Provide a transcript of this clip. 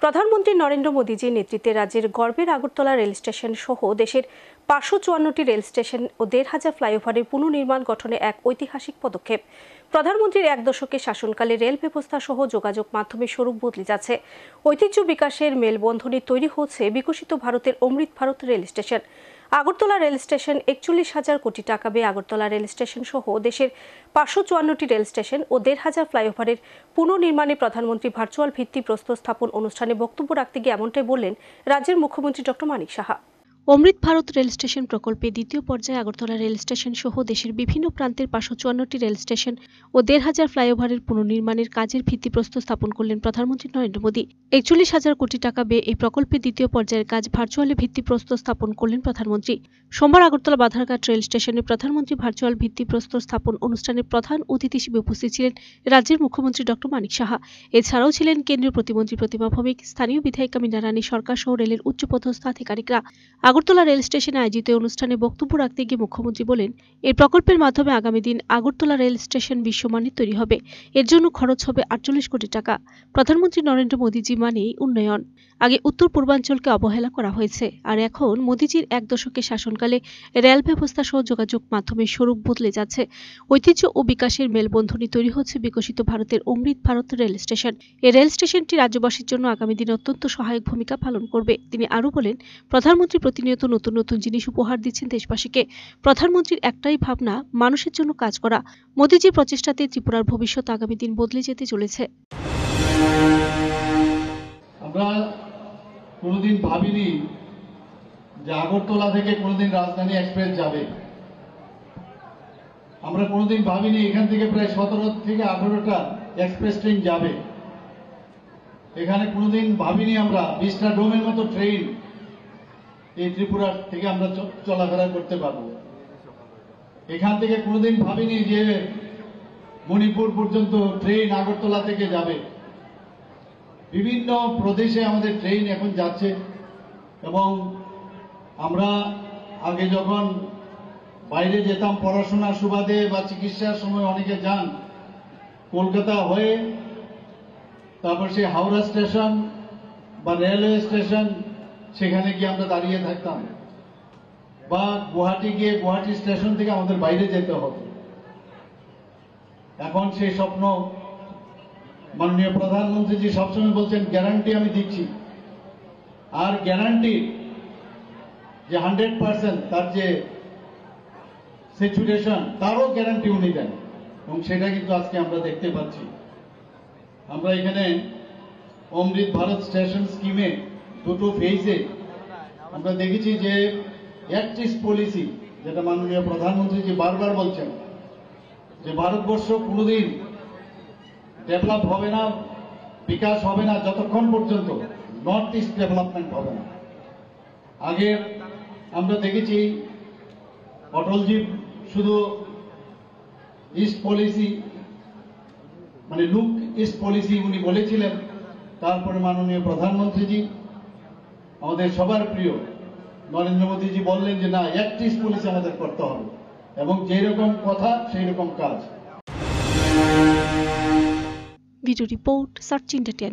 প্রধানমন্ত্রী নরেন্দ্র মোদীজির নেতৃত্বে রাজ্যের গর্বের আগরতলা রেল স্টেশন সহ দেশের ৫৫৪টি রেল স্টেশন ও ১,৫০০ ফ্লাইওভারের পুনর্নির্মাণ গঠনে এক ঐতিহাসিক পদক্ষেপ। প্রধানমন্ত্রীর এক দশকের শাসনকালে রেল ব্যবস্থা সহ যোগাযোগ মাধ্যমের স্বরূপ বদলে যাচ্ছে। ঐতিহ্য বিকাশের মেলবন্ধনে তৈরি হচ্ছে বিকশিত ভারতের Amrit Bharat rail station. Agartala rail station ৪১,০০০ কোটি টাকা ব্যয়ে আগরতলা রেল স্টেশন সহ দেশের ৫৫৪টি রেল স্টেশন ও ১,৫০০ ফ্লাইওভারের পুনর্নির্মাণে প্রধানমন্ত্রী ভার্চুয়াল ভিত্তিপ্রস্তর স্থাপন অনুষ্ঠানে বক্তব্য রাখতে গিয়ে এমনটাই বললেন রাজ্যের মুখ্যমন্ত্রী ডক্টর মানিক সাহা। অমৃত ভারত রেল স্টেশন প্রকল্পে দ্বিতীয় পর্যায়ে আগরতলা রেল স্টেশন সহ দেশের বিভিন্ন প্রান্তের ৫৫৪টি রেল স্টেশন ও ১,৫০০ ফ্লাইওভারের পুনর্নির্মাণের কাজের ভিত্তিপ্রস্তর স্থাপন করলেন প্রধানমন্ত্রী নরেন্দ্র মোদী। ৪১,০০০ কোটি টাকা ব্যয়ে এই প্রকল্পের দ্বিতীয় পর্যায়ের কাজ ভার্চুয়ালি ভিত্তিপ্রস্তর স্থাপন করলেন প্রধানমন্ত্রী। সোমবার আগরতলা বাধারঘাট রেল স্টেশনে প্রধানমন্ত্রী ভার্চুয়াল ভিত্তিপ্রস্তর স্থাপন অনুষ্ঠানে প্রধান অতিথি হিসেবে উপস্থিত ছিলেন রাজ্যের মুখ্যমন্ত্রী ডক্টর মানিক সাহা। এছাড়াও ছিলেন কেন্দ্রীয় প্রতিমন্ত্রী প্রতিমা ভৌমিক, স্থানীয় বিধায়িকা মীনা রানী সরকার সহ রেলের উচ্চপদস্থ আধিকারিকরা। আগরতলা রেল স্টেশনে আয়োজিত অনুষ্ঠানে বক্তব্য রাখতে গিয়ে মুখ্যমন্ত্রী বলেন, এই প্রকল্পের মাধ্যমে আগামী দিন আগরতলা রেল স্টেশন বিশ্বমানের তৈরি হবে। এর জন্য খরচ হবে ৪৮ কোটি টাকা। প্রধানমন্ত্রী নরেন্দ্র মোদীজি মানেই উন্নয়ন। আগে উত্তর পূর্বাঞ্চলকে অবহেলা করা হয়েছে, আর এখন মোদীজির এক দশকের শাসনকালে রেল ব্যবস্থা সহ যোগাযোগ মাধ্যমের স্বরূপ বদলে যাচ্ছে। ঐতিহ্য ও বিকাশের মেলবন্ধনে তৈরি হচ্ছে বিকশিত ভারতের অমৃত ভারত রেল স্টেশন। এই রেল স্টেশনটি রাজ্যবাসীর জন্য আগামী দিনে অত্যন্ত সহায়ক ভূমিকা পালন করবে। তিনি আরও বলেন, প্রধানমন্ত্রী প্রতিনিয়ত নতুন নতুন জিনিস উপহার দিচ্ছেন দেশবাসীকে। প্রধানমন্ত্রীর একটাই ভাবনা, মানুষের জন্য কাজ করা। মোদীজির প্রচেষ্টাতে ত্রিপুরার ভবিষ্যৎ আগামী দিন বদলে যেতে চলেছে। আমরা কোনোদিন ভাবিনি যে আগরতলা থেকে কোনোদিন রাজধানী এক্সপ্রেস যাবে। আমরা কোনোদিন ভাবিনি এখান থেকে প্রায় ১৭ থেকে ১৮টা এক্সপ্রেস ট্রেন যাবে। এখানে কোনোদিন ভাবিনি আমরা ২০টা ডোমের মতো ট্রেন এই ত্রিপুরা থেকে আমরা চলাফেরা করতে পারবো। এখান থেকে কোনোদিন ভাবিনি যে মণিপুর পর্যন্ত ট্রেন আগরতলা থেকে যাবে। বিভিন্ন প্রদেশে আমাদের ট্রেন এখন যাচ্ছে এবং আমরা আগে যখন বাইরে যেতাম পড়াশোনার সুবাদে বা চিকিৎসার সময় অনেকে যান কলকাতা হয়ে, তারপর সে হাওড়া স্টেশন বা রেলওয়ে স্টেশন, সেখানে গিয়ে আমরা দাঁড়িয়ে থাকতাম, বা গুয়াহাটি গিয়ে গুয়াহাটি স্টেশন থেকে আমাদের বাইরে যেতে হতো। এখন সেই স্বপ্ন মাননীয় প্রধানমন্ত্রীজি সবসময় বলছেন, গ্যারান্টি আমি দিচ্ছি। আর গ্যারান্টি যে 100% তার যে সিচুয়েশন, তারও গ্যারান্টি উনি দেন এবং সেটা কিন্তু আজকে আমরা দেখতে পাচ্ছি। আমরা এখানে অমৃত ভারত স্টেশন স্কিমে দুটো ফেজে আমরা দেখেছি যে অ্যাক্ট ইস্ট পলিসি, যেটা মাননীয় প্রধানমন্ত্রীজি বারবার বলছেন যে ভারতবর্ষ কোনোদিন ডেভেলপ হবে না, বিকাশ হবে না যতক্ষণ পর্যন্ত নর্থ ইস্ট ডেভেলপমেন্ট হবে না। আগে আমরা দেখেছি অটলজি শুধু ইস্ট পলিসি মানে লুক ইস্ট পলিসি উনি বলেছিলেন, তারপরে মাননীয় প্রধানমন্ত্রীজি আমাদের সবার প্রিয় নরেন্দ্র মোদীজি বললেন যে না, অ্যাক্ট ইস্ট পলিসি আমাদের করতে হবে এবং যেই রকম কথা সেই রকম কাজ। Video report search India.